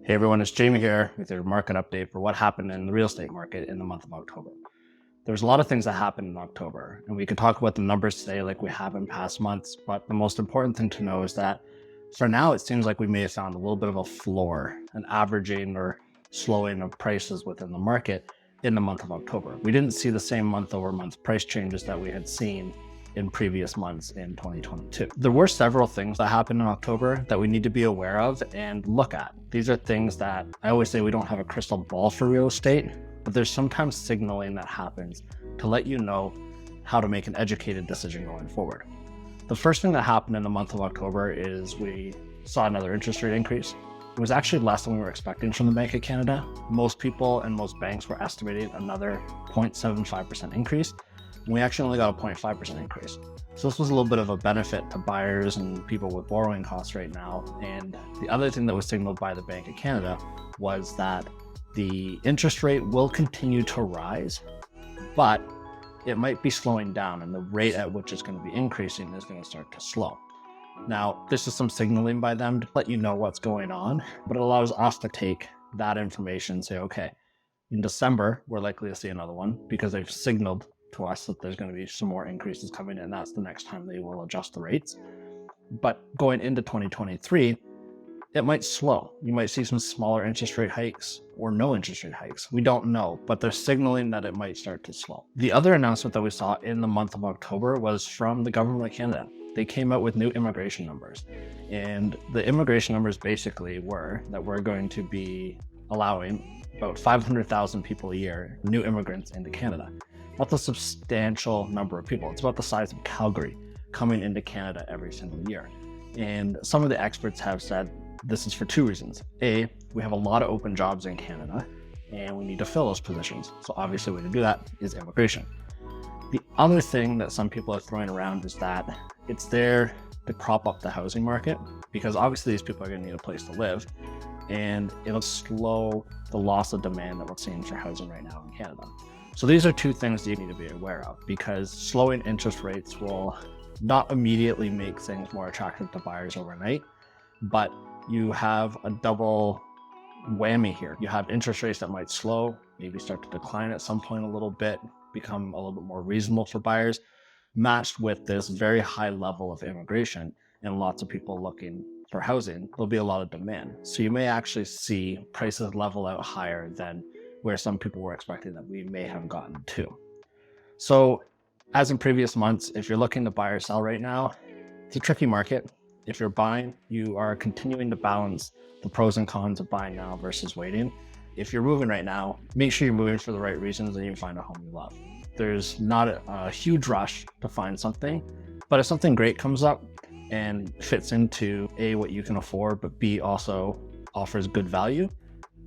Hey everyone, it's Jamie here with your market update for what happened in the real estate market in the month of October. There's a lot of things that happened in October, and we could talk about the numbers today like we have in past months, but the most important thing to know is that for now, it seems like we may have found a little bit of a floor, an averaging or slowing of prices within the market in the month of October. We didn't see the same month-over-month price changes that we had seen in previous months in 2022. There were several things that happened in October that we need to be aware of and look at. These are things that I always say we don't have a crystal ball for real estate, but there's sometimes signaling that happens to let you know how to make an educated decision going forward. The first thing that happened in the month of October is we saw another interest rate increase. It was actually less than we were expecting from the Bank of Canada. Most people and most banks were estimating another 0.75% increase. We actually only got a 0.5% increase. So this was a little bit of a benefit to buyers and people with borrowing costs right now. And the other thing that was signaled by the Bank of Canada was that the interest rate will continue to rise, but it might be slowing down, and the rate at which it's going to be increasing is going to start to slow. Now, this is some signaling by them to let you know what's going on, but it allows us to take that information and say, okay, in December, we're likely to see another one because they've signaled to us that there's going to be some more increases coming in. That's the next time they will adjust the rates. But going into 2023, it might slow. You might see some smaller interest rate hikes or no interest rate hikes. We don't know, but they're signaling that it might start to slow. The other announcement that we saw in the month of October was from the government of Canada. They came out with new immigration numbers. And the immigration numbers basically were that we're going to be allowing about 500,000 people a year, new immigrants into Canada. That's a substantial number of people. It's about the size of Calgary coming into Canada every single year. And some of the experts have said this is for two reasons. A, we have a lot of open jobs in Canada and we need to fill those positions. So obviously the way to do that is immigration. The other thing that some people are throwing around is that it's there to prop up the housing market, because obviously these people are going to need a place to live, and it'll slow the loss of demand that we're seeing for housing right now in Canada. So these are two things that you need to be aware of, because slowing interest rates will not immediately make things more attractive to buyers overnight, but you have a double whammy here. You have interest rates that might slow, maybe start to decline at some point a little bit, become a little bit more reasonable for buyers, matched with this very high level of immigration and lots of people looking for housing. There'll be a lot of demand. So you may actually see prices level out higher than where some people were expecting that we may have gotten to. So as in previous months, if you're looking to buy or sell right now, it's a tricky market. If you're buying, you are continuing to balance the pros and cons of buying now versus waiting. If you're moving right now, make sure you're moving for the right reasons and you find a home you love. There's not a huge rush to find something, but if something great comes up and fits into A, what you can afford, but B, also offers good value,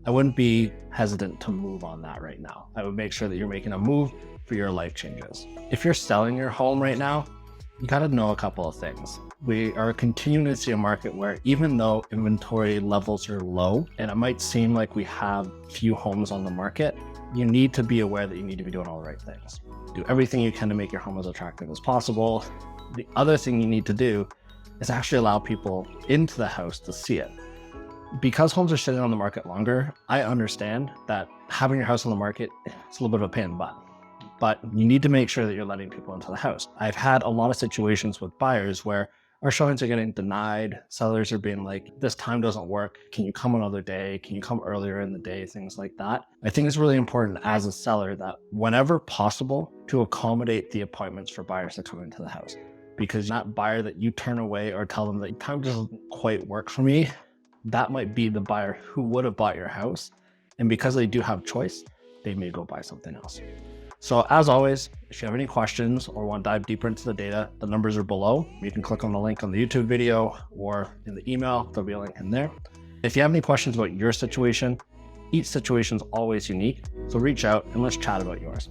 I wouldn't be hesitant to move on that right now. I would make sure that you're making a move for your life changes. If you're selling your home right now, you got to know a couple of things. We are continuing to see a market where even though inventory levels are low and it might seem like we have few homes on the market, you need to be aware that you need to be doing all the right things. Do everything you can to make your home as attractive as possible. The other thing you need to do is actually allow people into the house to see it. Because homes are sitting on the market longer, I understand that having your house on the market, it's a little bit of a pain in the butt. But you need to make sure that you're letting people into the house. I've had a lot of situations with buyers where our showings are getting denied. Sellers are being like, this time doesn't work. Can you come another day? Can you come earlier in the day? Things like that. I think it's really important as a seller that whenever possible to accommodate the appointments for buyers that come into the house. Because that buyer that you turn away or tell them that time doesn't quite work for me, that might be the buyer who would have bought your house. And because they do have choice, they may go buy something else. So as always, if you have any questions or want to dive deeper into the data, the numbers are below. You can click on the link on the YouTube video or in the email, there'll be a link in there. If you have any questions about your situation, each situation is always unique. So reach out and let's chat about yours.